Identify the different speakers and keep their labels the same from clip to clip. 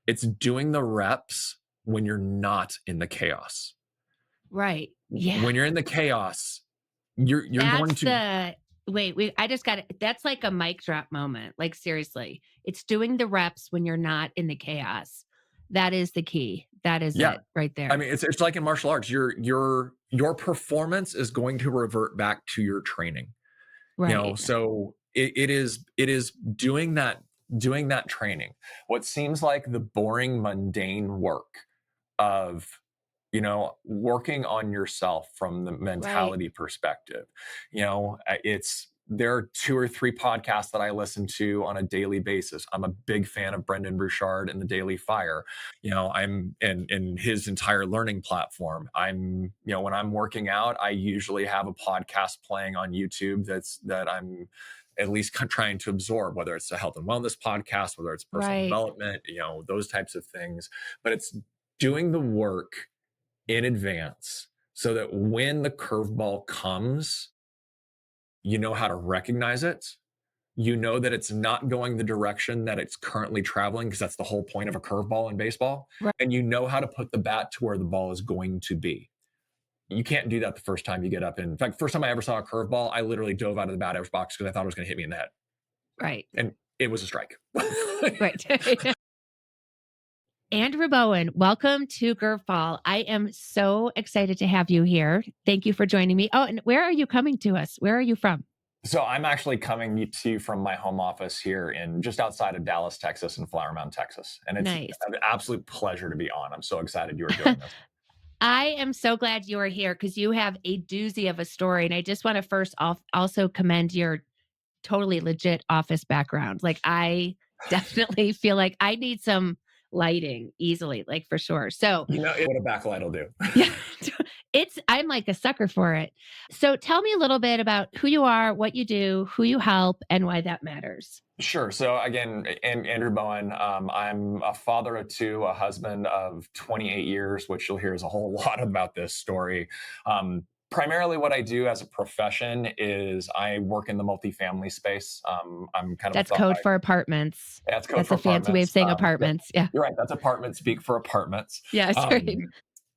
Speaker 1: It's doing the reps when you're not in the chaos.
Speaker 2: Right. Yeah.
Speaker 1: When you're in the chaos, you're going
Speaker 2: That's
Speaker 1: to
Speaker 2: the wait, I just got it. That's like a mic drop moment. Like seriously. It's doing the reps when you're not in the chaos. That is the key. That is
Speaker 1: yeah.
Speaker 2: it right
Speaker 1: I
Speaker 2: there.
Speaker 1: mean, it's like in martial arts, your performance is going to revert back to your training.
Speaker 2: Right.
Speaker 1: So it is doing that training. What seems like the boring, mundane work of working on yourself from the
Speaker 2: Right.
Speaker 1: mentality perspective. It's there are two or three podcasts that I listen to on a daily basis. I'm a big fan of Brendan Burchard and the Daily Fire. I'm in his entire learning platform. When I'm working out, I usually have a podcast playing on YouTube that I'm at least trying to absorb, whether it's a health and wellness podcast, whether it's personal
Speaker 2: Right.
Speaker 1: development, those types of things. But it's doing the work in advance so that when the curveball comes, you know how to recognize it. You know that it's not going the direction that it's currently traveling, because that's the whole point of a curveball in baseball.
Speaker 2: Right.
Speaker 1: And you know how to put the bat to where the ball is going to be. You can't do that the first time you get up. In fact, first time I ever saw a curveball, I literally dove out of the batter's box because I thought it was going to hit me in the head.
Speaker 2: Right.
Speaker 1: And it was a strike.
Speaker 2: Right. Andrew Bowen, welcome to Curveball. I am so excited to have you here. Thank you for joining me. Oh, and where are you coming to us? Where are you from?
Speaker 1: So I'm actually coming to you from my home office here in just outside of Dallas, Texas, in Flower Mound, Texas. And it's
Speaker 2: Nice.
Speaker 1: an absolute pleasure to be on. I'm so excited you are doing this.
Speaker 2: I am so glad you are here because you have a doozy of a story. And I just want to first off also commend your totally legit office background. Like I definitely feel like I need some lighting easily, like for sure. So
Speaker 1: What a backlight will do.
Speaker 2: yeah, I'm like a sucker for it. So tell me a little bit about who you are, what you do, who you help, and why that matters.
Speaker 1: Sure. So again, Andrew Bowen. I'm a father of two, a husband of 28 years, which you'll hear is a whole lot about this story. Primarily, what I do as a profession is I work in the multifamily space. I'm kind of a
Speaker 2: That's
Speaker 1: thought.
Speaker 2: code for apartments.
Speaker 1: That's code
Speaker 2: That's
Speaker 1: for
Speaker 2: a fancy way of
Speaker 1: apartments.
Speaker 2: saying
Speaker 1: Yep,
Speaker 2: apartments. Yeah.
Speaker 1: you're right. That's apartment speak for apartments.
Speaker 2: Yeah,
Speaker 1: Um,
Speaker 2: sorry.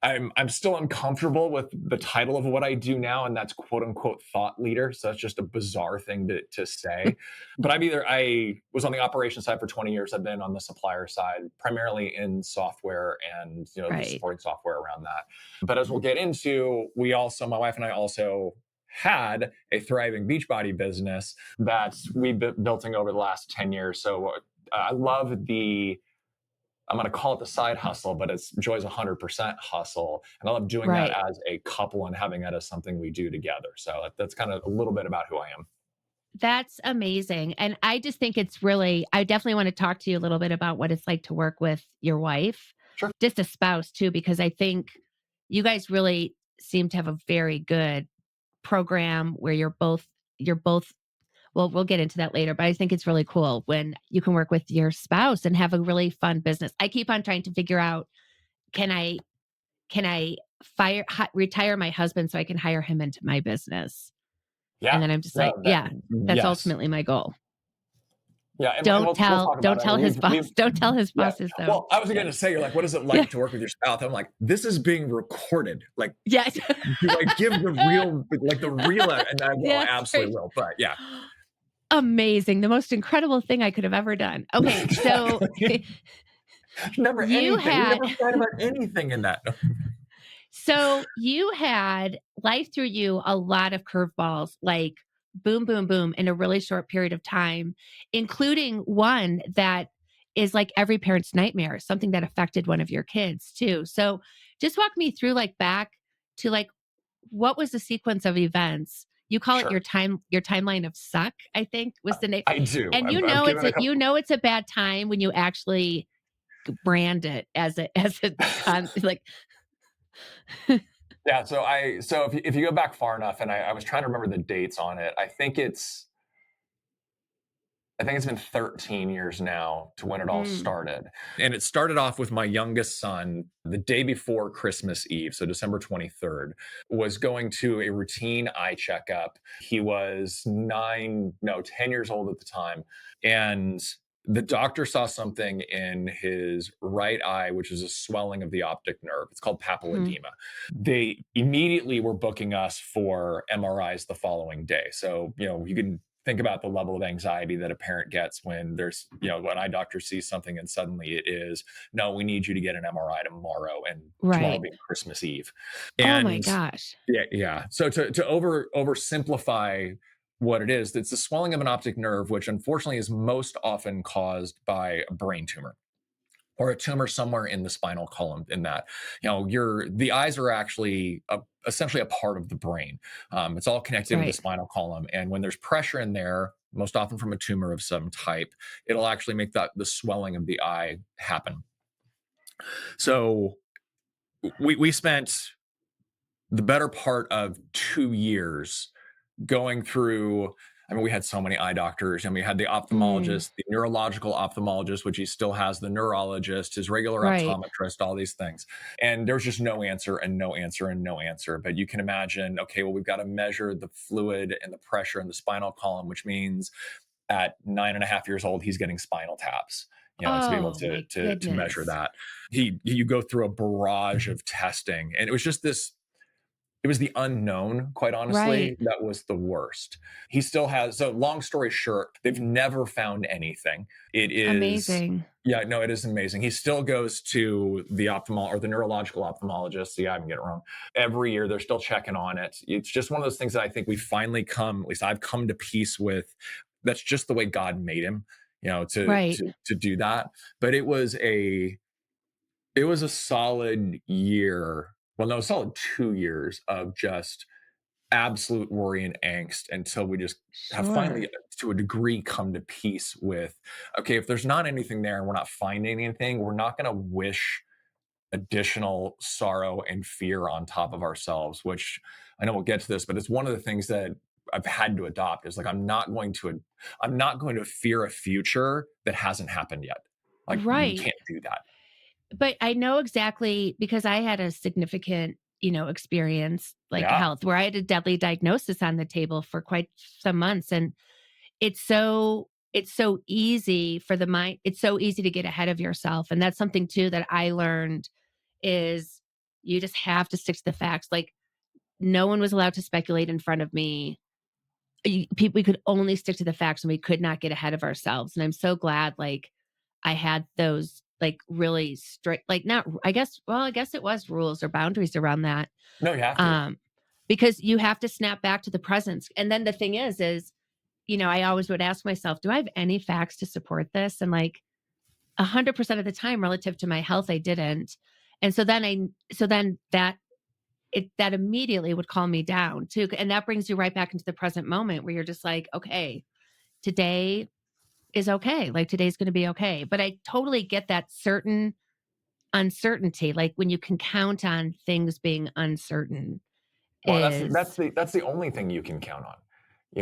Speaker 1: I'm still uncomfortable with the title of what I do now, and that's quote unquote thought leader. So that's just a bizarre thing to say. But I was on the operations side for 20 years. I've been on the supplier side, primarily in software and the
Speaker 2: Right.
Speaker 1: supporting software around that. But as we'll get into, my wife and I also had a thriving Beachbody business that we've been building over the last 10 years. So I love I'm going to call it the side hustle, but it's Joy's 100% hustle. And I love doing that
Speaker 2: Right.
Speaker 1: as a couple and having that as something we do together. So that's kind of a little bit about who I am.
Speaker 2: That's amazing. And I just think it's really, I definitely want to talk to you a little bit about what it's like to work with your wife,
Speaker 1: Sure.
Speaker 2: just a spouse too, because I think you guys really seem to have a very good program where you're both, well, we'll get into that later, but I think it's really cool when you can work with your spouse and have a really fun business. I keep on trying to figure out, can I, can I retire my husband so I can hire him into my business? And
Speaker 1: Yeah.
Speaker 2: then I'm just
Speaker 1: No,
Speaker 2: like, yeah, that's
Speaker 1: yes.
Speaker 2: ultimately my goal.
Speaker 1: Yeah. And we'll talk about
Speaker 2: Don't
Speaker 1: it. I
Speaker 2: tell
Speaker 1: mean,
Speaker 2: his boss. Don't tell his
Speaker 1: yeah.
Speaker 2: bosses though.
Speaker 1: Well, I was
Speaker 2: Yeah.
Speaker 1: going to say, you're like, what is it
Speaker 2: Yeah.
Speaker 1: like to work with your spouse? I'm like, this is being recorded. Like,
Speaker 2: Yes.
Speaker 1: do I give the real, and I will, I
Speaker 2: Yes.
Speaker 1: absolutely
Speaker 2: Right.
Speaker 1: will. But yeah.
Speaker 2: Amazing. The most incredible thing I could have ever done. Okay. So
Speaker 1: Exactly. Never
Speaker 2: you
Speaker 1: anything. We
Speaker 2: had
Speaker 1: never fight about anything in that.
Speaker 2: life threw you a lot of curveballs, like boom, boom, boom in a really short period of time, including one that is like every parent's nightmare, something that affected one of your kids too. So just walk me through like back to like what was the sequence of events? You call it
Speaker 1: Sure.
Speaker 2: your timeline of suck, I think was the name.
Speaker 1: I do.
Speaker 2: And
Speaker 1: I've given a
Speaker 2: you
Speaker 1: couple.
Speaker 2: know it's a bad time when you actually brand it as like
Speaker 1: Yeah, so if you go back far enough, and I was trying to remember the dates on it, I think it's been 13 years now to when it all
Speaker 2: mm,
Speaker 1: started. And it started off with my youngest son the day before Christmas Eve, so December 23rd, was going to a routine eye checkup. He was 10 years old at the time. And the doctor saw something in his right eye, which is a swelling of the optic nerve. It's called
Speaker 2: Mhm.
Speaker 1: papilledema. They immediately were booking us for MRIs the following day. So, you can think about the level of anxiety that a parent gets when when eye doctor sees something and suddenly it is, no, we need you to get an MRI tomorrow, and tomorrow
Speaker 2: Right.
Speaker 1: being Christmas Eve.
Speaker 2: Oh my
Speaker 1: And
Speaker 2: gosh.
Speaker 1: yeah, yeah. So to oversimplify what it is, it's the swelling of an optic nerve, which unfortunately is most often caused by a brain tumor or a tumor somewhere in the spinal column. In that, the eyes are actually essentially a part of the brain. It's all connected with the
Speaker 2: Right.
Speaker 1: spinal column, and when there's pressure in there, most often from a tumor of some type, it'll actually make the swelling of the eye happen. So we spent the better part of 2 years going through. I mean, we had so many eye doctors, and we had the
Speaker 2: Mm.
Speaker 1: ophthalmologist, the neurological ophthalmologist, which he still has, the neurologist, his regular
Speaker 2: Right.
Speaker 1: optometrist, all these things. And there was just no answer and no answer and no answer. But you can imagine, okay, well, we've got to measure the fluid and the pressure in the spinal column, which means at 9.5 years old, he's getting spinal taps. To be able
Speaker 2: Oh
Speaker 1: to
Speaker 2: my
Speaker 1: to measure
Speaker 2: goodness.
Speaker 1: that, you go through a barrage of testing, and it was just this, it was the unknown, quite honestly,
Speaker 2: Right.
Speaker 1: that was the worst. He still has, so long story short, they've never found anything. It is,
Speaker 2: Amazing.
Speaker 1: yeah, no, it is amazing. He still goes to the or the neurological ophthalmologist. Yeah, I can get it wrong. Every year they're still checking on it. It's just one of those things that I think we finally at least I've come to peace with. That's just the way God made him, to
Speaker 2: Right.
Speaker 1: to do that. But it was a solid year. Well, no, a solid 2 years of just absolute worry and angst until we just have finally,
Speaker 2: Sure.
Speaker 1: to a degree, come to peace with, okay, if there's not anything there and we're not finding anything, we're not going to wish additional sorrow and fear on top of ourselves, which I know we'll get to this, but it's one of the things that I've had to adopt is like, I'm not going to fear a future that hasn't happened yet. Like, we
Speaker 2: Right.
Speaker 1: can't do that.
Speaker 2: But I know exactly because I had a significant, experience like
Speaker 1: Yeah.
Speaker 2: health where I had a deadly diagnosis on the table for quite some months. And it's so easy for the mind. It's so easy to get ahead of yourself. And that's something too that I learned is you just have to stick to the facts. Like no one was allowed to speculate in front of me. We could only stick to the facts and we could not get ahead of ourselves. And I'm so glad like I had those like really strict, like not, I guess it was rules or boundaries around that.
Speaker 1: No, you have to.
Speaker 2: Um, because you have to snap back to the present. And then the thing is, I always would ask myself, do I have any facts to support this? And like 100% of the time relative to my health, I didn't. And so then that immediately would calm me down too. And that brings you right back into the present moment where you're just like, okay, today is okay. Like today's going to be okay. But I totally get that certain uncertainty, like when you can count on things being uncertain
Speaker 1: Well, that's
Speaker 2: is
Speaker 1: the only thing you can count on.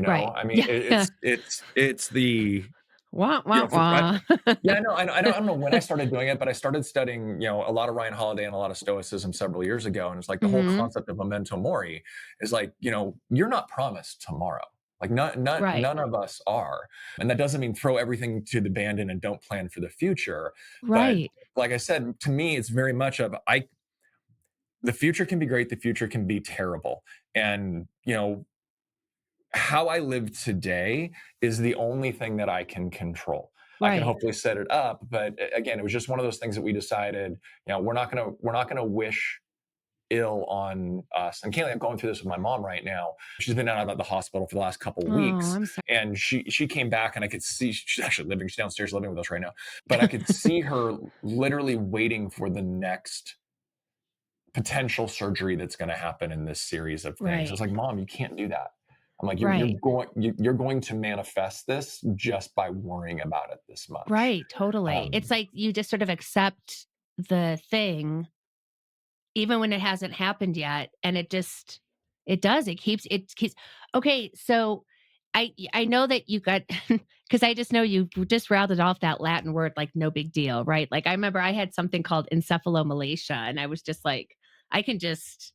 Speaker 2: right.
Speaker 1: I mean,
Speaker 2: Yeah.
Speaker 1: it's the,
Speaker 2: Wah, wah,
Speaker 1: for,
Speaker 2: wah.
Speaker 1: yeah, no, I don't know when I started doing it, but I started studying, a lot of Ryan Holiday and a lot of Stoicism several years ago, and it's like the whole
Speaker 2: Mhm.
Speaker 1: concept of memento mori is like, you're not promised tomorrow. Like,
Speaker 2: Right.
Speaker 1: none of us are, and that doesn't mean throw everything to the abandon and don't plan for the future. But
Speaker 2: Right.
Speaker 1: like I said, to me, it's very much of I. The future can be great. The future can be terrible, and how I live today is the only thing that I can control. I can
Speaker 2: Right.
Speaker 1: hopefully set it up, but again, it was just one of those things that we decided, we're not gonna wish ill on us. And Kaylee, I'm going through this with my mom right now. She's been out of the hospital for the last couple
Speaker 2: Oh,
Speaker 1: weeks,
Speaker 2: I'm sorry.
Speaker 1: and she came back, and I could see she's actually living. She's downstairs living with us right now, but I could see her literally waiting for the next potential surgery that's going to happen in this series of things. I was
Speaker 2: Right.
Speaker 1: like, Mom, you can't do that. I'm like,
Speaker 2: Right.
Speaker 1: you're going to manifest this just by worrying about it this much.
Speaker 2: Right. Totally.
Speaker 1: Um,
Speaker 2: It's like you just sort of accept the thing even when it hasn't happened yet, and it does, it keeps okay, so I know that you got because I just know you just routed off that Latin word like no big deal, right? Like, I remember I had something called encephalomalacia, and I was just like, I can just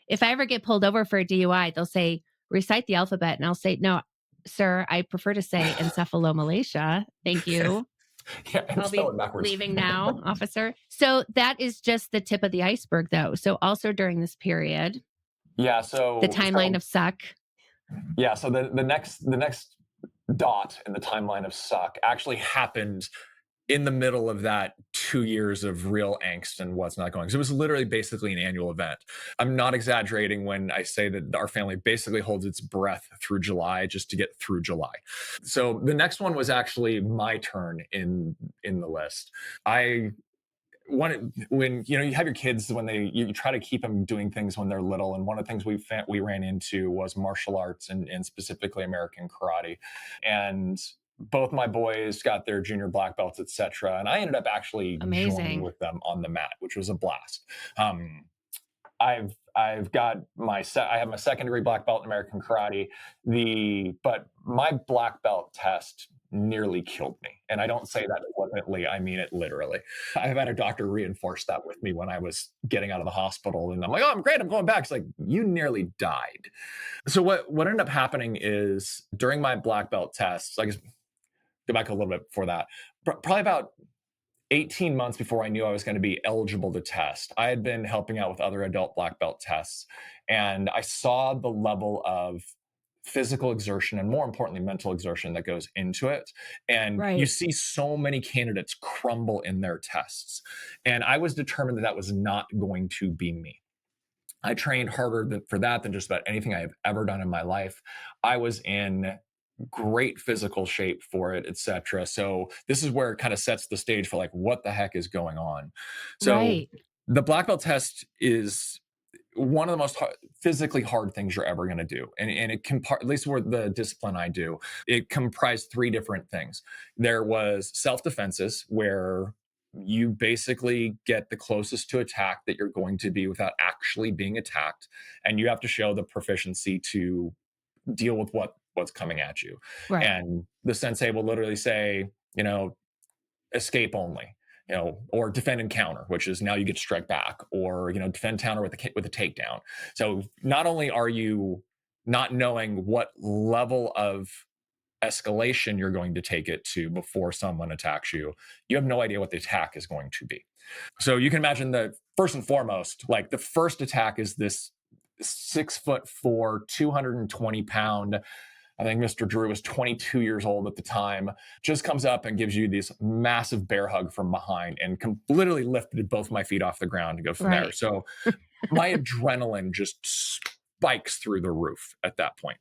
Speaker 2: if I ever get pulled over for a DUI, they'll say, "Recite the alphabet," and I'll say, "No." sir, I prefer to say encephalomalacia. Thank you.
Speaker 1: Yeah, and
Speaker 2: I'll
Speaker 1: spell
Speaker 2: be
Speaker 1: it backwards.
Speaker 2: leaving now, officer. So that is just the tip of the iceberg, though. So also during this period,
Speaker 1: Yeah,
Speaker 2: the
Speaker 1: so
Speaker 2: timeline of suck.
Speaker 1: yeah, so the next dot in the timeline of suck actually happened in the middle of that 2 years of real angst and what's not going. So it was literally basically an annual event. I'm not exaggerating when I say that our family basically holds its breath through July just to get through July. So the next one was actually my turn in the list. I when you have your kids when you try to keep them doing things when they're little, and one of the things we ran into was martial arts and specifically American karate, and both my boys got their junior black belts, etc. And I ended up actually joining
Speaker 2: Amazing.
Speaker 1: with them on the mat, which was a blast. I've got I have my second degree black belt in American karate. But my black belt test nearly killed me, and I don't say that flippantly. I mean it literally. I've had a doctor reinforce that with me when I was getting out of the hospital, and I'm like, "Oh, I'm great. I'm going back." It's like, "You nearly died." So what ended up happening is during my black belt tests, I guess go back a little bit before that, probably about 18 months before I knew I was going to be eligible to test, I had been helping out with other adult black belt tests. And I saw the level of physical exertion and, more importantly, mental exertion that goes into it. And you
Speaker 2: Right.
Speaker 1: see so many candidates crumble in their tests. And I was determined that that was not going to be me. I trained harder for that than just about anything I have ever done in my life. I was in great physical shape for it, etc. So this is where it kind of sets the stage for like what the heck is going on. So
Speaker 2: Right.
Speaker 1: the black belt test is one of the most physically hard things you're ever going to do, and it can at least where the discipline I do, it comprised three different things. There was self defenses, where you basically get the closest to attack that you're going to be without actually being attacked, and you have to show the proficiency to deal with what's coming at you.
Speaker 2: Right.
Speaker 1: And the sensei will literally say, escape only, or defend and counter, which is now you get to strike back, or defend counter with a takedown. So not only are you not knowing what level of escalation you're going to take it to before someone attacks you, you have no idea what the attack is going to be. So you can imagine that first and foremost, like the first attack is this 6'4", 220-pound. I think Mr. Drew was 22 years old at the time. Just comes up and gives you this massive bear hug from behind and literally lifted both my feet off the ground to go from there.
Speaker 2: Right.
Speaker 1: So my adrenaline just spikes through the roof at that point.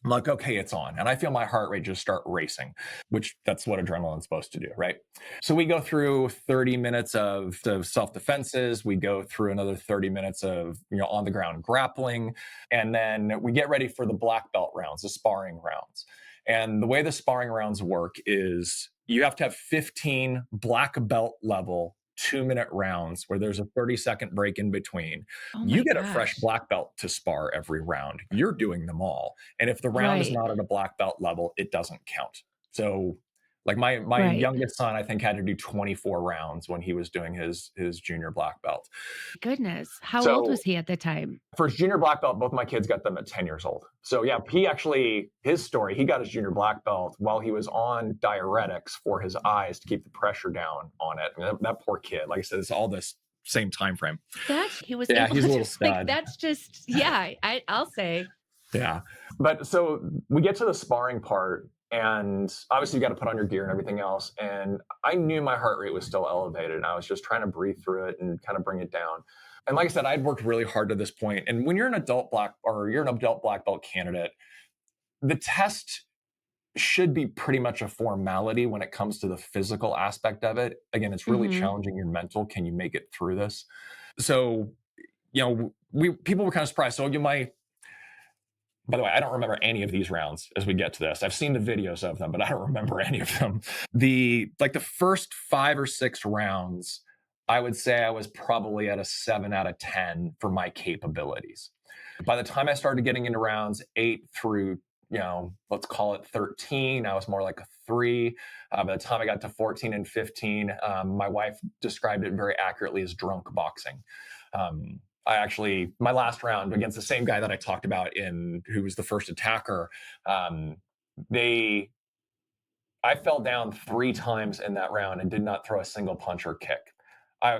Speaker 1: I'm like, okay, it's on. And I feel my heart rate just start racing, which that's what adrenaline's supposed to do, right? So we go through 30 minutes of self-defenses. We go through another 30 minutes of, on the ground grappling. And then we get ready for the black belt rounds, the sparring rounds. And the way the sparring rounds work is you have to have 15 black belt level 2-minute rounds where there's a 30-second break in between.
Speaker 2: Oh
Speaker 1: You
Speaker 2: my
Speaker 1: get a fresh
Speaker 2: gosh.
Speaker 1: black belt to spar every round. You're doing them all. And if the round is
Speaker 2: Right.
Speaker 1: not at a black belt level, it doesn't count. So like my
Speaker 2: Right.
Speaker 1: youngest son, I think, had to do 24 rounds when he was doing his junior black belt.
Speaker 2: Goodness. How old was
Speaker 1: So
Speaker 2: he at the time?
Speaker 1: for his junior black belt, both my kids got them at 10 years old. So yeah, his story, he got his junior black belt while he was on diuretics for his eyes to keep the pressure down on it. And that poor kid, like I said, it's all this same time frame.
Speaker 2: He was
Speaker 1: Yeah,
Speaker 2: able
Speaker 1: he's a little
Speaker 2: to like
Speaker 1: stud.
Speaker 2: that's just yeah, I'll say.
Speaker 1: Yeah. But so we get to the sparring part, and obviously you got to put on your gear and everything else. And I knew my heart rate was still elevated, and I was just trying to breathe through it and kind of bring it down. And like I said, I'd worked really hard to this point. And when you're an adult black belt candidate, the test should be pretty much a formality when it comes to the physical aspect of it. Again, it's really
Speaker 2: Mhm.
Speaker 1: challenging your mental. Can you make it through this? So, people were kind of surprised. So by the way, I don't remember any of these rounds as we get to this. I've seen the videos of them, but I don't remember any of them. The first 5 or 6 rounds, I would say I was probably at a 7 out of 10 for my capabilities. By the time I started getting into rounds 8 through, let's call it 13, I was more like a 3. By the time I got to 14 and 15, my wife described it very accurately as drunk boxing. I actually, my last round against the same guy that I talked about in who was the first attacker, um, they I fell down 3 times in that round and did not throw a single punch or kick.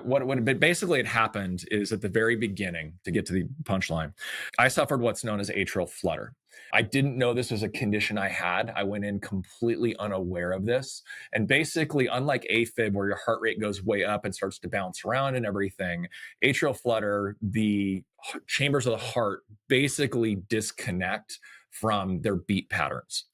Speaker 1: What basically had happened is at the very beginning, to get to the punchline, I suffered what's known as atrial flutter. I didn't know this was a condition I had. I went in completely unaware of this. And basically, unlike AFib, where your heart rate goes way up and starts to bounce around and everything, atrial flutter, the chambers of the heart basically disconnect from their beat patterns.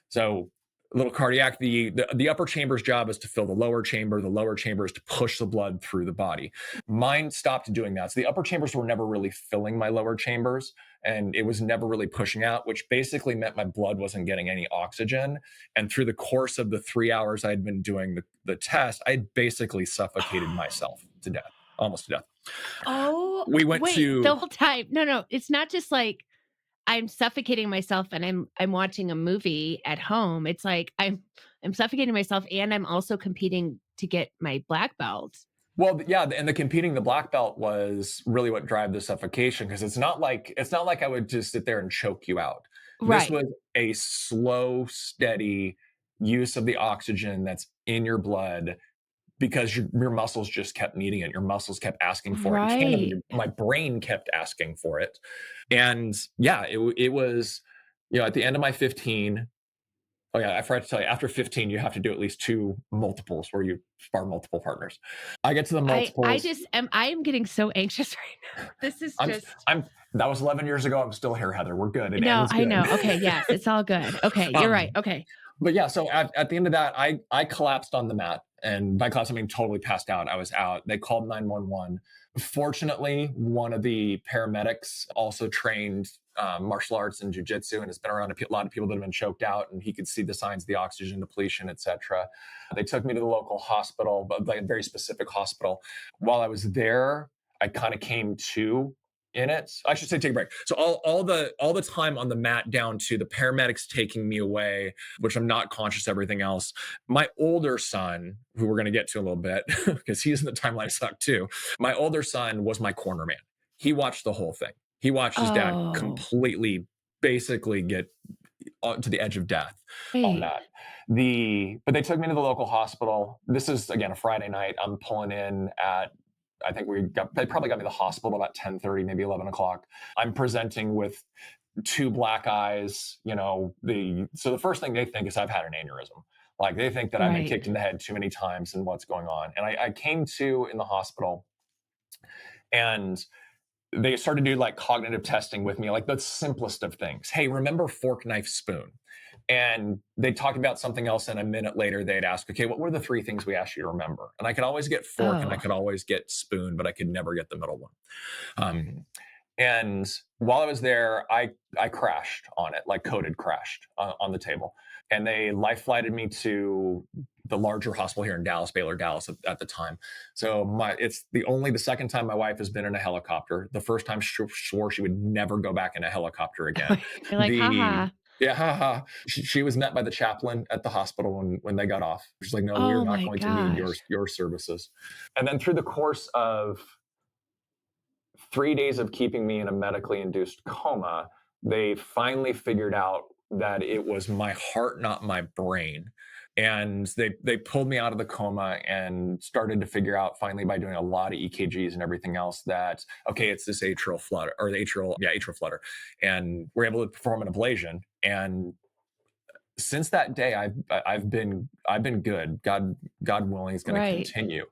Speaker 1: So a little cardiac, the upper chamber's job is to fill the lower chamber. The lower chamber is to push the blood through the body. Mine stopped doing that. So the upper chambers were never really filling my lower chambers, and it was never really pushing out, which basically meant my blood wasn't getting any oxygen. And through the course of the 3 hours I'd been doing the test, I basically suffocated myself to death, almost to death.
Speaker 2: Oh,
Speaker 1: We went
Speaker 2: wait, the
Speaker 1: to
Speaker 2: whole time. No, no, it's not just like I'm suffocating myself and I'm watching a movie at home. It's like I'm suffocating myself and I'm also competing to get my black belt.
Speaker 1: Well, yeah, and the competing the black belt was really what drive the suffocation, because it's not like I would just sit there and choke you out. This
Speaker 2: Right.
Speaker 1: was a slow, steady use of the oxygen that's in your blood because your muscles just kept needing it. Your muscles kept asking for it. And candidly,
Speaker 2: Right.
Speaker 1: my brain kept asking for it. And yeah, it was, at the end of my 15, oh yeah, I forgot to tell you, after 15, you have to do at least two multiples where you spar multiple partners. I get to the
Speaker 2: I
Speaker 1: multiples.
Speaker 2: just I am getting so anxious right now. This is
Speaker 1: I'm
Speaker 2: just
Speaker 1: I'm that was 11 years ago. I'm still here, Heather. We're good. It
Speaker 2: no,
Speaker 1: ends
Speaker 2: I
Speaker 1: good.
Speaker 2: know. Okay, yes, it's all good. Okay, you're right.
Speaker 1: um,
Speaker 2: Okay.
Speaker 1: but yeah, so at the end of that, I collapsed on the mat, and by collapse I mean totally passed out. I was out. They called 911. Fortunately, one of the paramedics also trained martial arts and jujitsu, and has been around a lot of people that have been choked out, and he could see the signs of the oxygen depletion, etc. They took me to the local hospital, but like a very specific hospital. While I was there, I kind of came to in it. I should say take a break. So all the time on the mat down to the paramedics taking me away, which I'm not conscious of everything else. My older son, who we're going to get to a little bit, because he's in the timeline suck too. My older son was my corner man. He watched the whole thing. He watched his dad
Speaker 2: Oh,
Speaker 1: completely, basically get to the edge of death on
Speaker 2: wait.
Speaker 1: that. But they took me to the local hospital. This is again a Friday night. I'm pulling in at, I think they probably got me to the hospital about 10:30, maybe 11 o'clock. I'm presenting with two black eyes. So the first thing they think is I've had an aneurysm. Like they think that I've been
Speaker 2: Right.
Speaker 1: kicked in the head too many times and what's going on. And I came to in the hospital, and they started to do like cognitive testing with me, like the simplest of things. Hey, remember fork, knife, spoon? And they talked about something else. And a minute later, they'd ask, okay, what were the three things we asked you to remember? And I could always get fork and I
Speaker 2: Oh,
Speaker 1: could always get spoon, but I could never get the middle one. Um, and while I was there, I crashed on it, like coded crashed on the table. And they life flighted me to the larger hospital here in Dallas, Baylor, Dallas at the time. So it's the second time my wife has been in a helicopter. The first time she swore she would never go back in a helicopter again.
Speaker 2: you're like,
Speaker 1: The
Speaker 2: haha.
Speaker 1: Yeah, haha. She was met by the chaplain at the hospital when they got off. She's like, "No, we are
Speaker 2: Oh
Speaker 1: not
Speaker 2: my
Speaker 1: going to need
Speaker 2: gosh.
Speaker 1: your services." And then through the course of 3 days of keeping me in a medically induced coma, they finally figured out that it was my heart, not my brain. And they pulled me out of the coma and started to figure out finally by doing a lot of EKGs and everything else that, okay, it's this atrial flutter or the atrial flutter. And we're able to perform an ablation. And since that day, I've been good. God willing is going to
Speaker 2: Right.
Speaker 1: continue.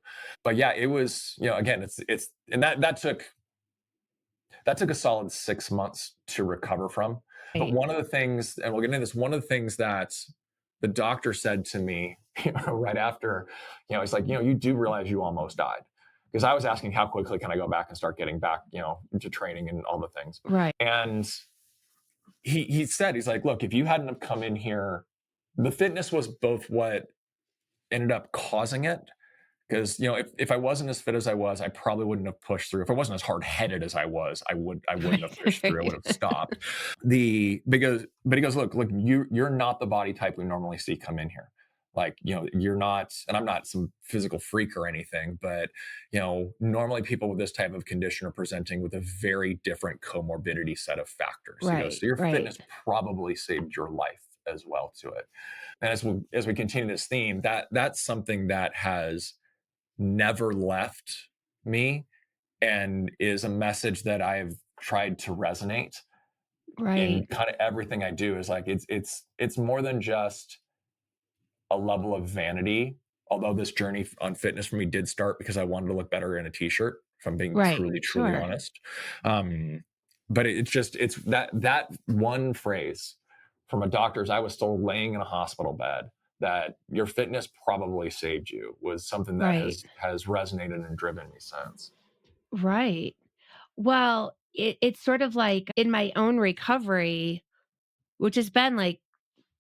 Speaker 1: But yeah, it was, again, it's and that took a solid 6 months to recover from. But
Speaker 2: Right.
Speaker 1: one of the things, and we'll get into this, one of the things that the doctor said to me right after, he's like, you do realize you almost died. Because I was asking how quickly can I go back and start getting back, into training and all the things.
Speaker 2: Right.
Speaker 1: And he said, he's like, look, if you hadn't have come in here, the fitness was both what ended up causing it, because if I wasn't as fit as I was, I probably wouldn't have pushed through. If I wasn't as hard headed as I was, I wouldn't have pushed through. I would have stopped. But he goes, look, you're not the body type we normally see come in here. Like, you're not, and I'm not some physical freak or anything, but, normally people with this type of condition are presenting with a very different comorbidity set of factors. He goes,
Speaker 2: Right.
Speaker 1: so your
Speaker 2: Right.
Speaker 1: fitness probably saved your life as well to it. And as we continue this theme, that's something that has never left me and is a message that I've tried to resonate in
Speaker 2: Right.
Speaker 1: kind of everything I do. Is like it's more than just a level of vanity. Although this journey on fitness for me did start because I wanted to look better in a t-shirt, if I'm being
Speaker 2: Right.
Speaker 1: truly
Speaker 2: Sure.
Speaker 1: honest. But it's that one phrase from a doctor as I was still laying in a hospital bed, that your fitness probably saved you, was something that
Speaker 2: Right.
Speaker 1: has resonated and driven me since.
Speaker 2: Right. Well, it's sort of like in my own recovery, which has been like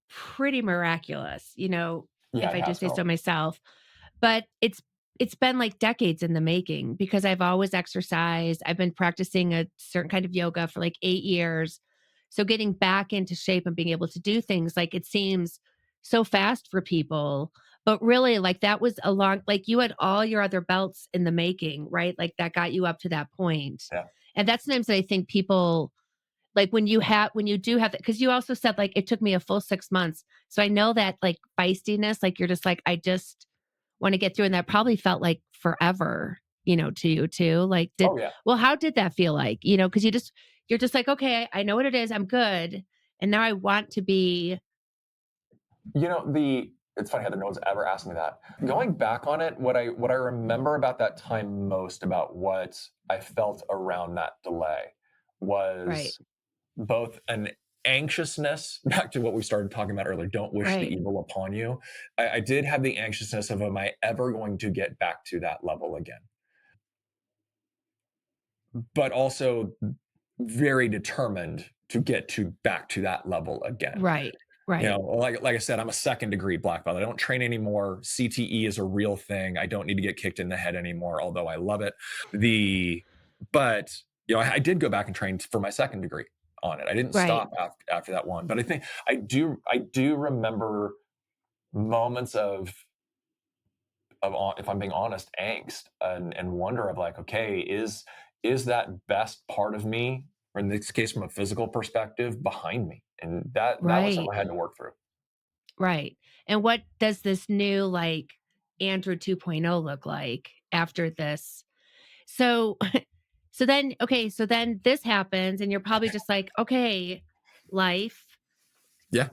Speaker 2: pretty miraculous,
Speaker 1: Yeah,
Speaker 2: if
Speaker 1: it
Speaker 2: I do
Speaker 1: has
Speaker 2: say so
Speaker 1: felt.
Speaker 2: myself. But it's been like decades in the making because I've always exercised. I've been practicing a certain kind of yoga for like 8 years. So getting back into shape and being able to do things like it seems so fast for people, but really like that was a long like you had all your other belts in the making, right? Like that got you up to that point.
Speaker 1: Yeah.
Speaker 2: And that's sometimes that I think people like when you do have that, because you also said like it took me a full 6 months. So I know that like feistiness, like you're just like, I just want to get through. And that probably felt like forever, to you too. Like
Speaker 1: Oh yeah.
Speaker 2: how did that feel like? Because you're just like, okay, I know what it is. I'm good. And now I want to be
Speaker 1: The it's funny, Heather, no one's ever asked me that. Going back on it, what I remember about that time most, about what I felt around that delay,
Speaker 2: right,
Speaker 1: was both an anxiousness, back to what we started talking about earlier, don't wish the
Speaker 2: right,
Speaker 1: evil upon you. I did have the anxiousness of, am I ever going to get back to that level again? But also very determined to get to back to that level again.
Speaker 2: right, right,
Speaker 1: Like I said, I'm a second degree black belt. I don't train anymore. CTE is a real thing. I don't need to get kicked in the head anymore, although I love it. The but I did go back and train for my second degree on it. I didn't
Speaker 2: right,
Speaker 1: stop after that one, but I think I do remember moments of, if I'm being honest, angst and wonder of like, okay, is that best part of me, or in this case from a physical perspective, behind me? And that was
Speaker 2: right,
Speaker 1: something I had to work through.
Speaker 2: right. And what does this new like Andrew 2.0 look like after this? So so then okay, so then this happens and you're probably just like, "Okay, life,
Speaker 1: Yeah.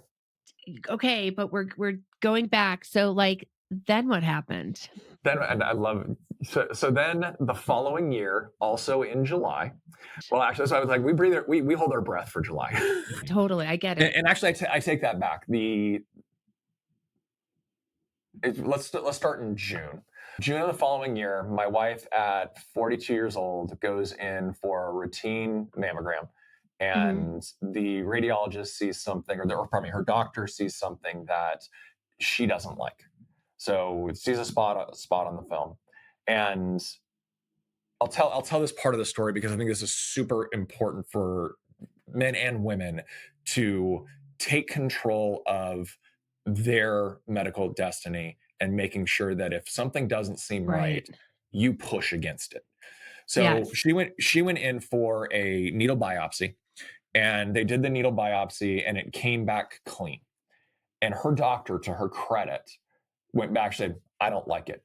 Speaker 2: okay, but we're going back." So, like, then what happened?
Speaker 1: Then, and I love, so then the following year, also in July. Well, actually, so I was like, we hold our breath for July.
Speaker 2: Totally, I get
Speaker 1: and,
Speaker 2: it.
Speaker 1: and actually, I take that back. Let's start in June. June of the following year, my wife at 42 years old goes in for a routine mammogram,
Speaker 2: Mhm.
Speaker 1: and the radiologist sees something, or pardon me, her doctor sees something that she doesn't like. So sees a spot on the film, and I'll tell this part of the story because I think this is super important for men and women to take control of their medical destiny, and making sure that if something doesn't seem
Speaker 2: Right.
Speaker 1: right, you push against it. So
Speaker 2: Yes.
Speaker 1: she went in for a needle biopsy, and they did the needle biopsy and it came back clean. And her doctor, to her credit, went back and said, I don't like it.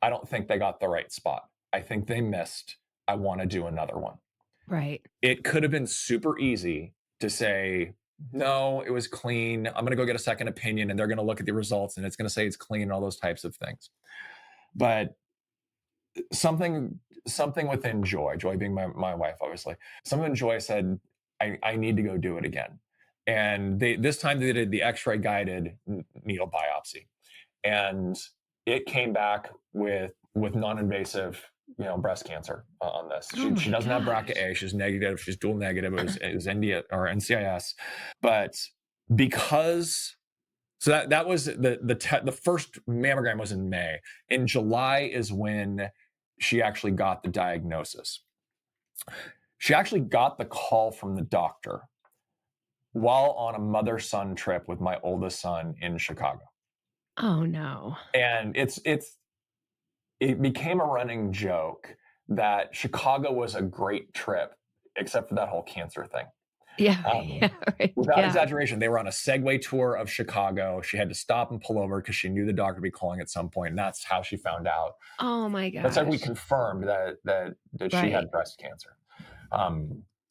Speaker 1: I don't think they got the right spot. I think they missed. I want to do another one.
Speaker 2: Right.
Speaker 1: It could have been super easy to say, no, it was clean. I'm going to go get a second opinion, and they're going to look at the results and it's going to say it's clean and all those types of things. But something within Joy being my wife, obviously, something in Joy said, I need to go do it again. And this time they did the X-ray guided needle biopsy, and it came back with non-invasive, breast cancer on this.
Speaker 2: Oh
Speaker 1: She
Speaker 2: my
Speaker 1: doesn't have
Speaker 2: gosh.
Speaker 1: BRCA. She's negative. She's dual negative. It was ND or NCIS, but because so that was the first mammogram was in May. In July is when she actually got the diagnosis. She actually got the call from the doctor while on a mother son trip with my oldest son in Chicago.
Speaker 2: Oh, no.
Speaker 1: And it became a running joke that Chicago was a great trip, except for that whole cancer thing.
Speaker 2: Yeah,
Speaker 1: Um,
Speaker 2: yeah, right,
Speaker 1: Without
Speaker 2: yeah.
Speaker 1: exaggeration, they were on a Segway tour of Chicago. She had to stop and pull over because she knew the doctor would be calling at some point, and that's how she found out.
Speaker 2: Oh my
Speaker 1: That's how we
Speaker 2: gosh.
Speaker 1: confirmed that she
Speaker 2: Right,
Speaker 1: had breast cancer,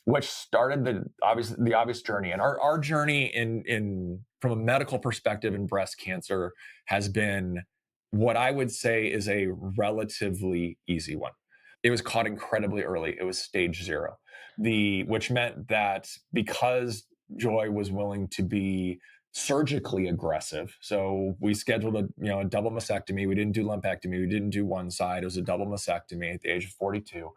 Speaker 1: which started the obvious journey. And our journey in from a medical perspective in breast cancer has been what I would say is a relatively easy one. It was caught incredibly early. It was stage zero, which meant that because Joy was willing to be surgically aggressive. So we scheduled a double mastectomy. We didn't do lumpectomy. We didn't do one side. It was a double mastectomy at the age of 42.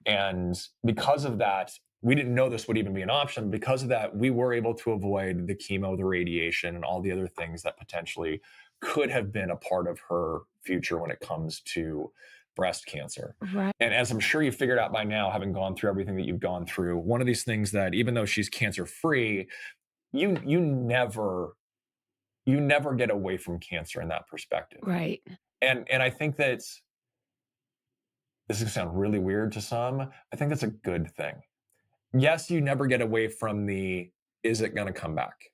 Speaker 1: And because of that, we didn't know this would even be an option. Because of that, we were able to avoid the chemo, the radiation, and all the other things that potentially could have been a part of her future when it comes to breast cancer.
Speaker 2: right,
Speaker 1: And as I'm sure you figured out by now, having gone through everything that you've gone through, one of these things that even though she's cancer free, you never get away from cancer in that perspective.
Speaker 2: right,
Speaker 1: And I think that this is going to sound really weird to some. I think that's a good thing. Yes, you never get away from the is it going to come back?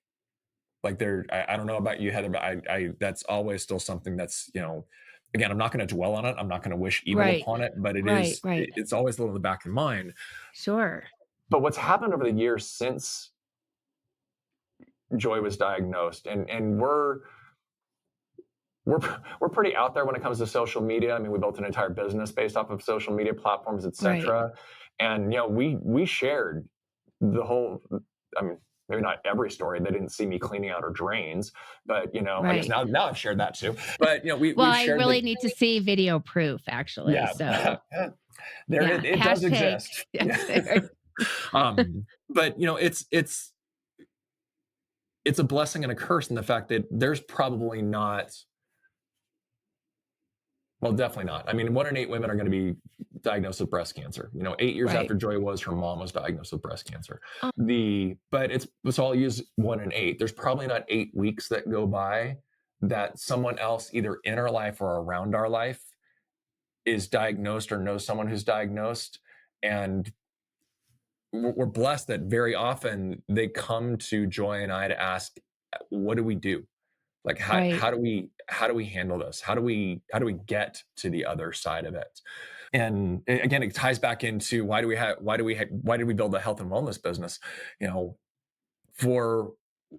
Speaker 1: Like I don't know about you, Heather, but that's always still something that's, again, I'm not going to dwell on it. I'm not going to wish evil
Speaker 2: right,
Speaker 1: upon it, but
Speaker 2: right, right.
Speaker 1: it's always a little in the back of mind.
Speaker 2: Sure.
Speaker 1: But what's happened over the years since Joy was diagnosed, and we're we're pretty out there when it comes to social media. I mean, we built an entire business based off of social media platforms,
Speaker 2: Right,
Speaker 1: etc. And we shared the whole. I mean, maybe not every story. They didn't see me cleaning out her drains, but I guess
Speaker 2: right.
Speaker 1: now I've shared that too. But
Speaker 2: Well,
Speaker 1: we've
Speaker 2: I
Speaker 1: shared that.
Speaker 2: really need to see video proof actually,
Speaker 1: Yeah,
Speaker 2: so
Speaker 1: there
Speaker 2: yeah,
Speaker 1: it does
Speaker 2: hashtag
Speaker 1: exist.
Speaker 2: yes,
Speaker 1: Yeah.
Speaker 2: there.
Speaker 1: But it's a blessing and a curse in the fact that there's probably not. Well, definitely not. I mean, 1 in 8 women are going to be diagnosed with breast cancer. 8 years
Speaker 2: Right.
Speaker 1: after Joy was, her mom was diagnosed with breast cancer.
Speaker 2: Oh,
Speaker 1: But so I'll use 1 in 8. There's probably not 8 weeks that go by that someone else, either in our life or around our life, is diagnosed or knows someone who's diagnosed. And we're blessed that very often they come to Joy and I to ask, what do we do? Like
Speaker 2: right,
Speaker 1: how do we handle this? How do we get to the other side of it? And again, it ties back into why did we build a health and wellness business? For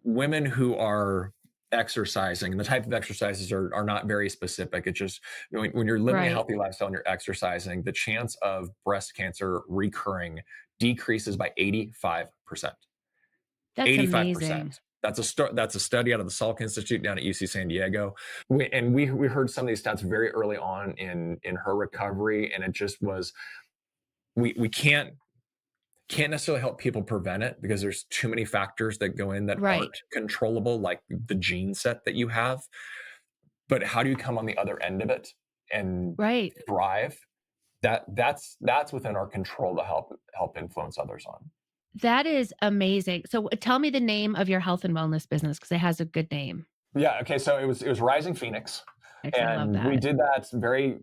Speaker 1: women who are exercising, and the type of exercises are not very specific. It's just when you're living a
Speaker 2: right.
Speaker 1: healthy lifestyle and you're exercising, the chance of breast cancer recurring decreases by 85%.
Speaker 2: That's amazing.
Speaker 1: 85%. That's a study out of the Salk Institute down at UC San Diego. We heard some of these stats very early on in her recovery, and it just was we can't necessarily help people prevent it because there's too many factors that go in that
Speaker 2: Right,
Speaker 1: aren't controllable, like the gene set that you have. But how do you come on the other end of it and
Speaker 2: right.
Speaker 1: thrive? That's within our control to help influence others on.
Speaker 2: That is amazing. So, tell me the name of your health and wellness business because it has a good name.
Speaker 1: Yeah. Okay. So it was Rising Phoenix,
Speaker 2: I love
Speaker 1: and we
Speaker 2: that.
Speaker 1: did that very.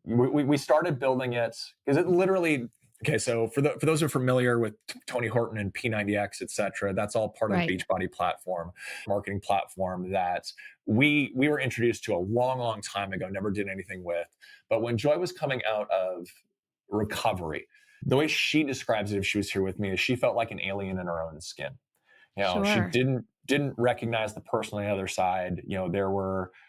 Speaker 1: We started building it because it literally. Okay, so for those who are familiar with Tony Horton and P90X, et cetera, that's all part of the
Speaker 2: Right.
Speaker 1: Beachbody platform, marketing platform that we were introduced to a long, long time ago. Never did anything with, but when Joy was coming out of recovery, the way she describes it, if she was here with me, is she felt like an alien in her own skin. She
Speaker 2: Sure.
Speaker 1: didn't recognize the person on the other side.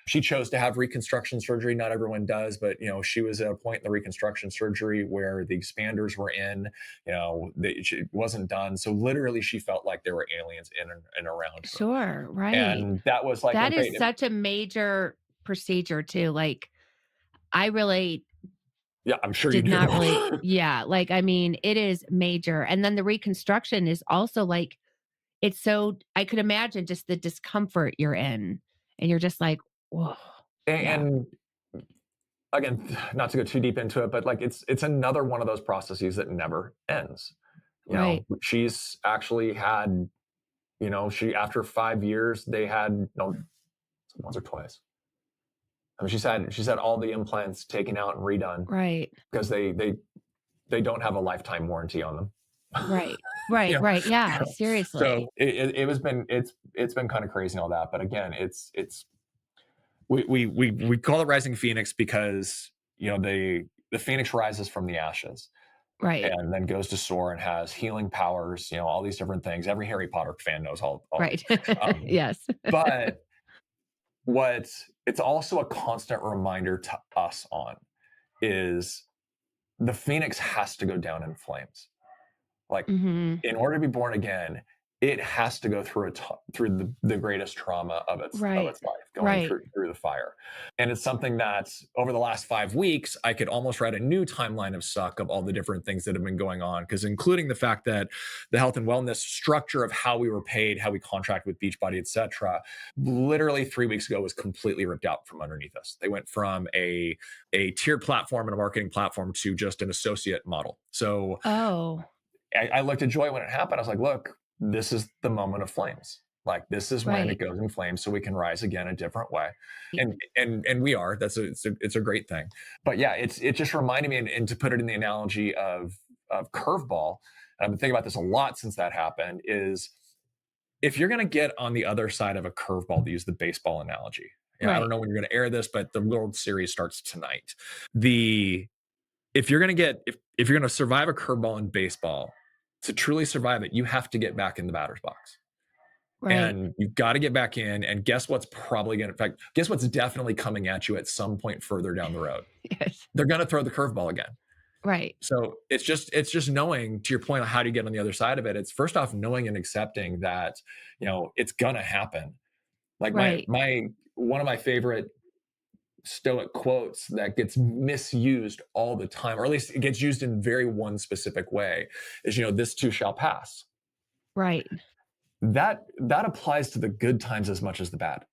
Speaker 1: She chose to have reconstruction surgery. Not everyone does, but she was at a point in the reconstruction surgery where the expanders were in. It wasn't done. So literally, she felt like there were aliens in and around her,
Speaker 2: Sure, right.
Speaker 1: and that was like a
Speaker 2: That is
Speaker 1: great.
Speaker 2: such a major procedure too, like, I really
Speaker 1: Yeah, I'm sure you
Speaker 2: did
Speaker 1: do.
Speaker 2: not really yeah, like, I mean, it is major, and then the reconstruction is also, like it's so I could imagine just the discomfort you're in, and you're just like, "Whoa." Yeah,
Speaker 1: And again, not to go too deep into it, but like it's another one of those processes that never ends.
Speaker 2: right.
Speaker 1: She's actually had, she after 5 years, they had no once or twice. I mean, she's had all the implants taken out and redone
Speaker 2: Right.
Speaker 1: because they don't have a lifetime warranty on them.
Speaker 2: Right.
Speaker 1: you
Speaker 2: Right.
Speaker 1: know,
Speaker 2: Right.
Speaker 1: you
Speaker 2: Yeah.
Speaker 1: know, so
Speaker 2: Seriously.
Speaker 1: it was been it's been kind of crazy and all that. But again, it's we call it rising phoenix because the phoenix rises from the ashes
Speaker 2: Right.
Speaker 1: and then goes to soar and has healing powers, all these different things. Every Harry Potter fan knows all
Speaker 2: Right.
Speaker 1: these.
Speaker 2: Yes.
Speaker 1: But what it's also a constant reminder to us on is the phoenix has to go down in flames. Like,
Speaker 2: Mhm.
Speaker 1: in order to be born again, it has to go through through the greatest trauma of
Speaker 2: Right.
Speaker 1: its life, going
Speaker 2: Right.
Speaker 1: through the fire. And it's something that over the last 5 weeks, I could almost write a new timeline of suck of all the different things that have been going on, because including the fact that the health and wellness structure of how we were paid, how we contract with Beachbody, etc., literally 3 weeks ago was completely ripped out from underneath us. They went from a tiered platform and a marketing platform to just an associate model. So
Speaker 2: Oh.
Speaker 1: I looked at Joy when it happened. I was like, look, this is the moment of flames. Like, this is when it
Speaker 2: Right.
Speaker 1: goes in flames so we can rise again a different way. And we are. It's a great thing. But yeah, it just reminded me, and to put it in the analogy of Curveball, and I've been thinking about this a lot since that happened, is if you're going to get on the other side of a curveball, to use the baseball analogy. Yeah, I don't
Speaker 2: Right.
Speaker 1: know when you're going to air this, but the World Series starts tonight. The if you're going to get if you're going to survive a curveball in baseball, to truly survive it, you have to get back in the batter's box.
Speaker 2: Right.
Speaker 1: And you've got to get back in. And guess what's probably going to, in fact, guess what's definitely coming at you at some point further down the road?
Speaker 2: Yes.
Speaker 1: They're going to throw the curveball again.
Speaker 2: Right.
Speaker 1: So it's just knowing, to your point, on how do you get on the other side of it. It's first off knowing and accepting that it's gonna happen. Like
Speaker 2: Right.
Speaker 1: my one of my favorite Stoic quotes that gets misused all the time, or at least it gets used in very one specific way, is this too shall pass.
Speaker 2: Right.
Speaker 1: That applies to the good times as much as the bad.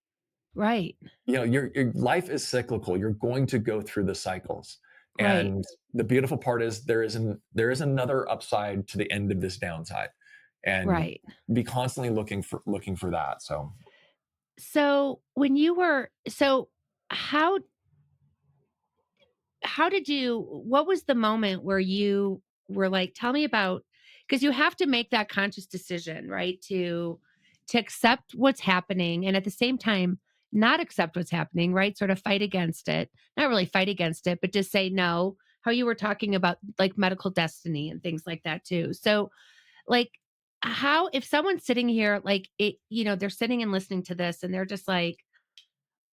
Speaker 2: Right.
Speaker 1: Your life is cyclical. You're going to go through the cycles.
Speaker 2: Right.
Speaker 1: And the beautiful part is there is another upside to the end of this downside. And
Speaker 2: Right.
Speaker 1: be constantly looking for that. So
Speaker 2: So when you were so how how did you what was the moment where you were like, tell me about, because you have to make that conscious decision, right? To accept what's happening and at the same time not accept what's happening, right? Sort of fight against it. Not really fight against it, but just say no. How you were talking about like medical destiny and things like that too. So like how if someone's sitting here like they're sitting and listening to this and they're just like,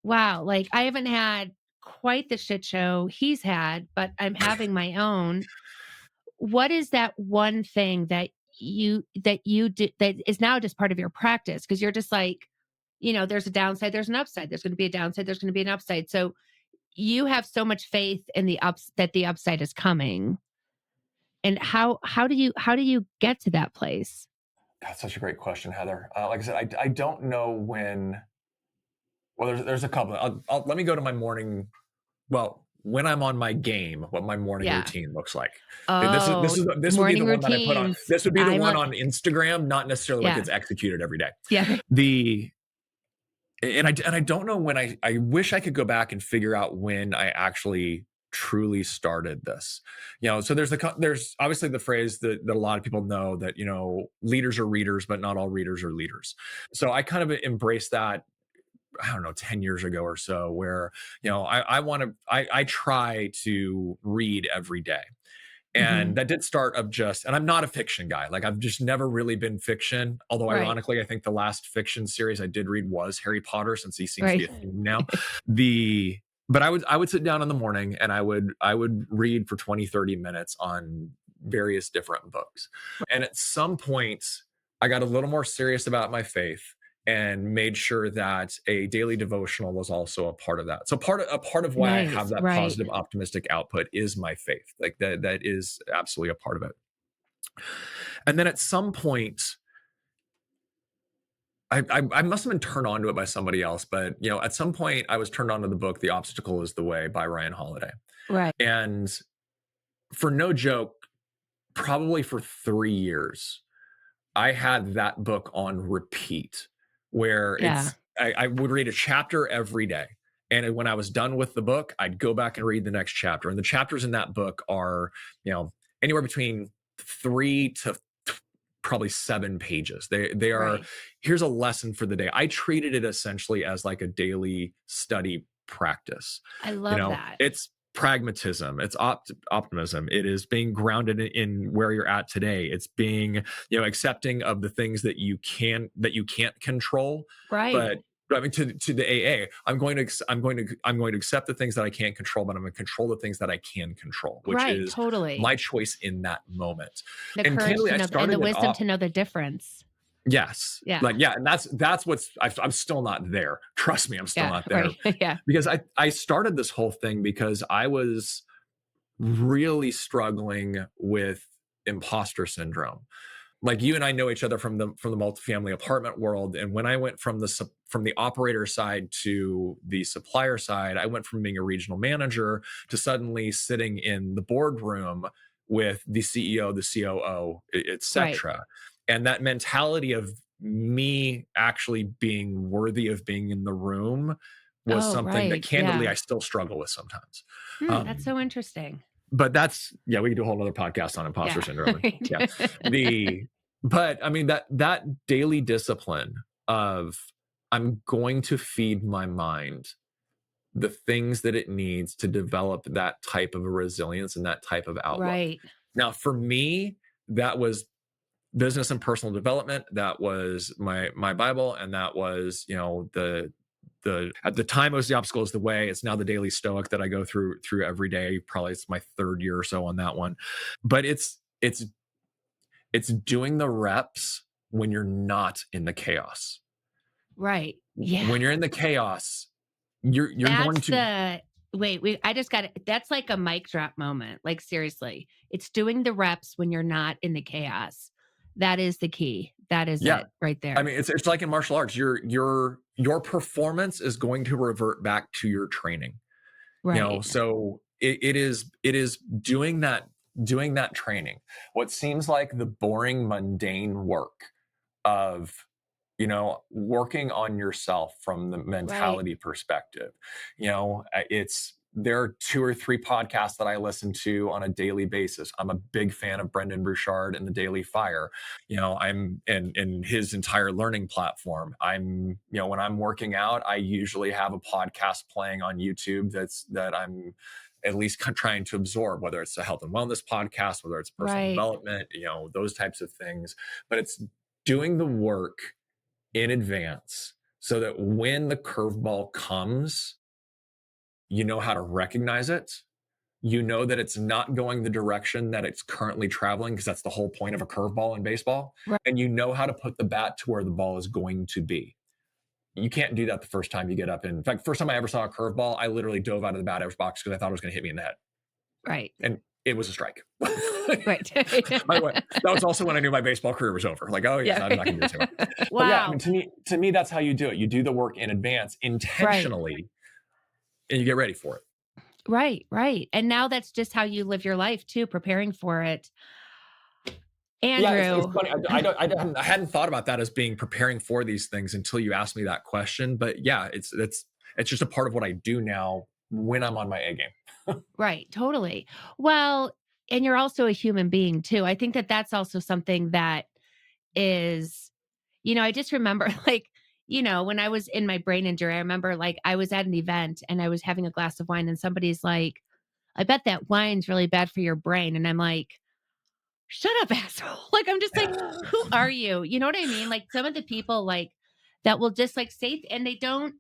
Speaker 2: wow, like I haven't had quite the shit show he's had, but I'm having my own. What is that one thing that you do that is now just part of your practice? Because you're just like, there's a downside, there's an upside. There's going to be a downside, there's going to be an upside. So you have so much faith in the upside is coming. And how do you get to that place?
Speaker 1: that's such a great question, Heather. Like I said, I don't know when. Well, there's a couple. Let me go to my morning. Well, when I'm on my game, what my morning
Speaker 2: Yeah.
Speaker 1: routine looks like.
Speaker 2: Oh,
Speaker 1: This would be
Speaker 2: morning
Speaker 1: the one that I put on.
Speaker 2: routines.
Speaker 1: This would be the
Speaker 2: I'm
Speaker 1: one
Speaker 2: a
Speaker 1: on Instagram, not necessarily what
Speaker 2: yeah.
Speaker 1: gets executed every day.
Speaker 2: Yeah.
Speaker 1: The and I don't know when. I wish I could go back and figure out when I actually truly started this. So there's obviously the phrase that a lot of people know, that leaders are readers, but not all readers are leaders. So I kind of embraced that, I don't know, 10 years ago or so, where I try to read every day. And
Speaker 2: Mhm.
Speaker 1: that did start of just, and I'm not a fiction guy. Like, I've just never really been fiction. Although
Speaker 2: Right.
Speaker 1: ironically, I think the last fiction series I did read was Harry Potter, since he seems to be
Speaker 2: Right.
Speaker 1: a theme now. The but I would sit down in the morning and I would read for 20, 30 minutes on various different books. And at some point I got a little more serious about my faith and made sure that a daily devotional was also a part of that. So a part of why I have
Speaker 2: Nice.
Speaker 1: that
Speaker 2: Right.
Speaker 1: positive, optimistic output is my faith. Like, that is absolutely a part of it. And then at some point, I must have been turned on to it by somebody else, but at some point I was turned on to the book "The Obstacle Is the Way" by Ryan Holiday.
Speaker 2: Right.
Speaker 1: And for no joke, probably for 3 years, I had that book on repeat, where
Speaker 2: Yeah.
Speaker 1: I would read a chapter every day. And when I was done with the book, I'd go back and read the next chapter. And the chapters in that book are, anywhere between 3 to probably 7 pages. They are,
Speaker 2: Right.
Speaker 1: here's a lesson for the day. I treated it essentially as like a daily study practice.
Speaker 2: I love that.
Speaker 1: It's pragmatism, it's optimism, it is being grounded in where you're at today. It's being, accepting of the things that you can't control.
Speaker 2: Right.
Speaker 1: But I mean, to the AA, I'm going to accept the things that I can't control, but I'm going to control the things that I can control, which
Speaker 2: Right.
Speaker 1: is
Speaker 2: Totally.
Speaker 1: my choice in that moment.
Speaker 2: The
Speaker 1: And
Speaker 2: courage
Speaker 1: candidly,
Speaker 2: to
Speaker 1: I
Speaker 2: know and the
Speaker 1: started it
Speaker 2: wisdom
Speaker 1: off.
Speaker 2: to know the difference.
Speaker 1: Yes,
Speaker 2: Yeah.
Speaker 1: like, yeah, and that's what's I'm still not there. Trust me, I'm still
Speaker 2: Yeah.
Speaker 1: not there
Speaker 2: Right. Yeah.
Speaker 1: because I started this whole thing because I was really struggling with imposter syndrome. Like, you and I know each other from the multifamily apartment world, and when I went from the operator side to the supplier side, I went from being a regional manager to suddenly sitting in the boardroom with the CEO, the COO,
Speaker 2: Right.
Speaker 1: etc. And that mentality of me actually being worthy of being in the room was
Speaker 2: Oh,
Speaker 1: something that
Speaker 2: right.
Speaker 1: candidly
Speaker 2: Yeah.
Speaker 1: I still struggle with sometimes.
Speaker 2: That's
Speaker 1: Um,
Speaker 2: so interesting.
Speaker 1: but that's, yeah, we can do a whole other podcast on imposter
Speaker 2: Yeah.
Speaker 1: syndrome. And
Speaker 2: Right.
Speaker 1: yeah, the but I mean, that daily discipline of, I'm going to feed my mind the things that it needs to develop that type of a resilience and that type of outlook.
Speaker 2: Right.
Speaker 1: Now, for me, that was business and personal development. That was my Bible, and that was, the at the time it was the obstacle is the way. It's now the daily stoic that I go through every day. Probably it's my third year or so on that one. But it's doing the reps when you're not in the chaos.
Speaker 2: Right. Yeah.
Speaker 1: When you're in the chaos, you're going
Speaker 2: That's
Speaker 1: to.
Speaker 2: the wait, I just got it. That's like a mic drop moment. Like, seriously. It's doing the reps when you're not in the chaos. That is the key. That is
Speaker 1: Yeah,
Speaker 2: it right
Speaker 1: I
Speaker 2: there.
Speaker 1: mean, it's like in martial arts, your performance is going to revert back to your training.
Speaker 2: Right.
Speaker 1: So it is doing that training. What seems like the boring, mundane work of, working on yourself from the
Speaker 2: Right.
Speaker 1: mentality perspective. It's there are 2 or 3 podcasts that I listen to on a daily basis. I'm a big fan of Brendan Burchard and the Daily Fire. I'm in his entire learning platform. When I'm working out, I usually have a podcast playing on YouTube that I'm at least trying to absorb, whether it's a health and wellness podcast, whether it's personal
Speaker 2: Right.
Speaker 1: development, those types of things. But it's doing the work in advance so that when the curveball comes, you know how to recognize it. You know that it's not going the direction that it's currently traveling, because that's the whole point of a curveball in baseball.
Speaker 2: Right.
Speaker 1: And you know how to put the bat to where the ball is going to be. You can't do that the first time you get up. In fact, first time I ever saw a curveball, I literally dove out of the batter's box because I thought it was going to hit me in the head.
Speaker 2: Right.
Speaker 1: And it was a strike.
Speaker 2: Right.
Speaker 1: By the way, that was also when I knew my baseball career was over. Like, oh yes,
Speaker 2: Yeah.
Speaker 1: I'm not going to do this anymore. But yeah, I mean,
Speaker 2: Wow.
Speaker 1: to me, that's how you do it. You do the work in advance,
Speaker 2: Right.
Speaker 1: intentionally, and you get ready for it.
Speaker 2: Right. Right. And now that's just how you live your life too, preparing for it.
Speaker 1: Yeah, it's
Speaker 2: Andrew.
Speaker 1: funny. I hadn't thought about that as being preparing for these things until you asked me that question. But yeah, it's just a part of what I do now when I'm on my A game.
Speaker 2: Right, totally. Well, and you're also a human being too. I think that that's also something that is, I just remember like, when I was in my brain injury, I remember like I was at an event and I was having a glass of wine and somebody's like, I bet that wine's really bad for your brain. And I'm like, shut up, asshole. Like, I'm just like, who are you? You know what I mean? Like some of the people like that will just like say, and they don't,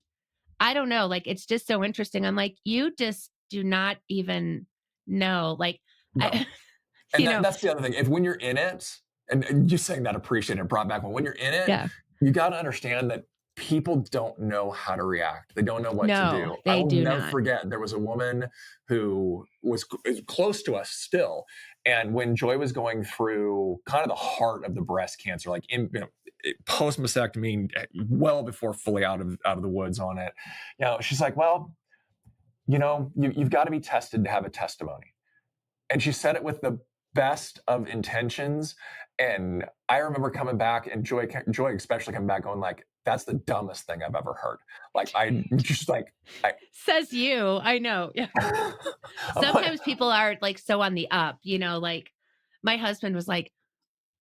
Speaker 2: I don't know. Like, it's just so interesting. I'm like, you just do not even know. Like,
Speaker 1: No,
Speaker 2: I,
Speaker 1: and
Speaker 2: you know,
Speaker 1: that's the other thing. If when you're in it, and you saying that appreciate it brought back when you're in it,
Speaker 2: yeah,
Speaker 1: you got to understand that people don't know how to react. They don't know what to
Speaker 2: no,
Speaker 1: do. I
Speaker 2: they
Speaker 1: will
Speaker 2: do
Speaker 1: never
Speaker 2: not.
Speaker 1: forget. There was a woman who is close to us still, and when Joy was going through kind of the heart of the breast cancer, like post mastectomy, well before fully out of the woods on it, she's like, well, you've got to be tested to have a testimony. And she said it with the best of intentions. And I remember coming back, and Joy especially coming back going like, That's the dumbest thing I've ever heard. Like, I just like, I,
Speaker 2: Says you. I know. Yeah.
Speaker 1: I'm like,
Speaker 2: Sometimes people are like so on the up, like my husband was like,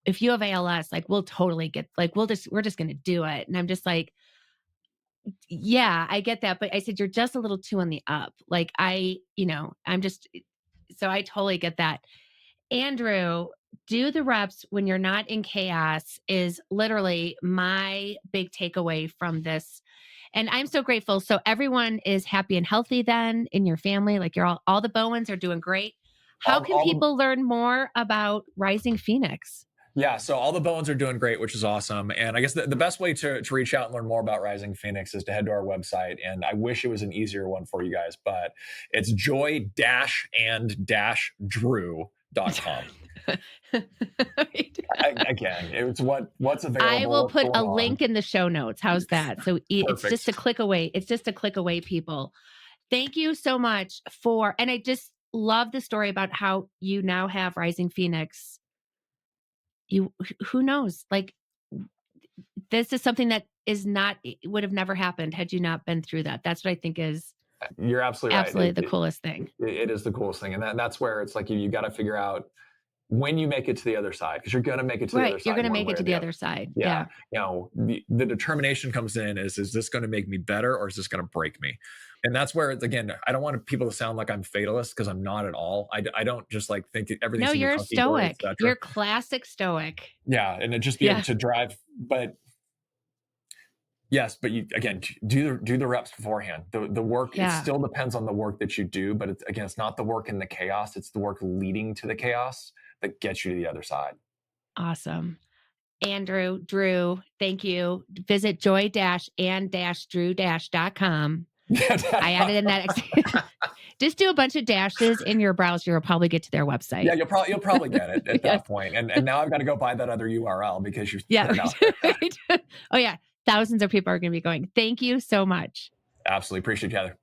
Speaker 2: if you have ALS, like we'll totally get like we're just gonna do it. And I'm just like, yeah, I get that. But I said, you're just a little too on the up. Like I'm just so I totally get that. Andrew, do the reps when you're not in chaos is literally my big takeaway from this. And I'm so grateful. So everyone is happy and healthy then in your family. Like you're all the Bowens are doing great. How can
Speaker 1: all
Speaker 2: people learn more about Rising Phoenix?
Speaker 1: Yeah, so all the bones are doing great, which is awesome. And I guess the best way to reach out and learn more about Rising Phoenix is to head to our website. And I wish it was an easier one for you guys, but it's joy-and-drew.com. Again, it's what's
Speaker 2: I
Speaker 1: available,
Speaker 2: will
Speaker 1: what's
Speaker 2: put
Speaker 1: going
Speaker 2: a
Speaker 1: on.
Speaker 2: link in the show notes. How's that? So it's just
Speaker 1: Perfect.
Speaker 2: a click away. It's just a click away, people. Thank you so much and I just love the story about how you now have Rising Phoenix. Who knows? Like this is something that is not, it would have never happened had you not been through that. That's what I think is
Speaker 1: You're absolutely right.
Speaker 2: absolutely the coolest thing.
Speaker 1: It is the coolest thing. And that's where it's like you got to figure out when you make it to the other side, because you're going to make it to the other
Speaker 2: Right. You're
Speaker 1: side
Speaker 2: going to
Speaker 1: one
Speaker 2: make
Speaker 1: way
Speaker 2: it
Speaker 1: or
Speaker 2: to
Speaker 1: the
Speaker 2: the
Speaker 1: other.
Speaker 2: other side.
Speaker 1: Yeah.
Speaker 2: Yeah.
Speaker 1: The determination comes in is this going to make me better or is this going to break me? And that's where it's, again, I don't want people to sound like I'm fatalist because I'm not at all. I don't just like think everything's
Speaker 2: No,
Speaker 1: going to be
Speaker 2: you're a
Speaker 1: hunky dory,
Speaker 2: stoic.
Speaker 1: etc.
Speaker 2: You're classic stoic.
Speaker 1: Yeah. And it just be able
Speaker 2: Yeah.
Speaker 1: to drive. But yes, but you, again, do the reps beforehand. The work, it
Speaker 2: Yeah.
Speaker 1: still depends on the work that you do, but it's, again, it's not the work in the chaos. It's the work leading to the chaos that gets you to the other side.
Speaker 2: Awesome. Andrew, Drew, thank you. Visit joy-and-drew-.com. I added in that. Just do a bunch of dashes in your browser. You'll probably get to their
Speaker 1: Yeah,
Speaker 2: website.
Speaker 1: you'll probably get it at
Speaker 2: Yes.
Speaker 1: that point. And now I've got to go buy that other URL because you
Speaker 2: Yeah.
Speaker 1: put it out there.
Speaker 2: Right. Oh, yeah. Thousands of people are going to be going. Thank you so much.
Speaker 1: Absolutely appreciate you, Heather.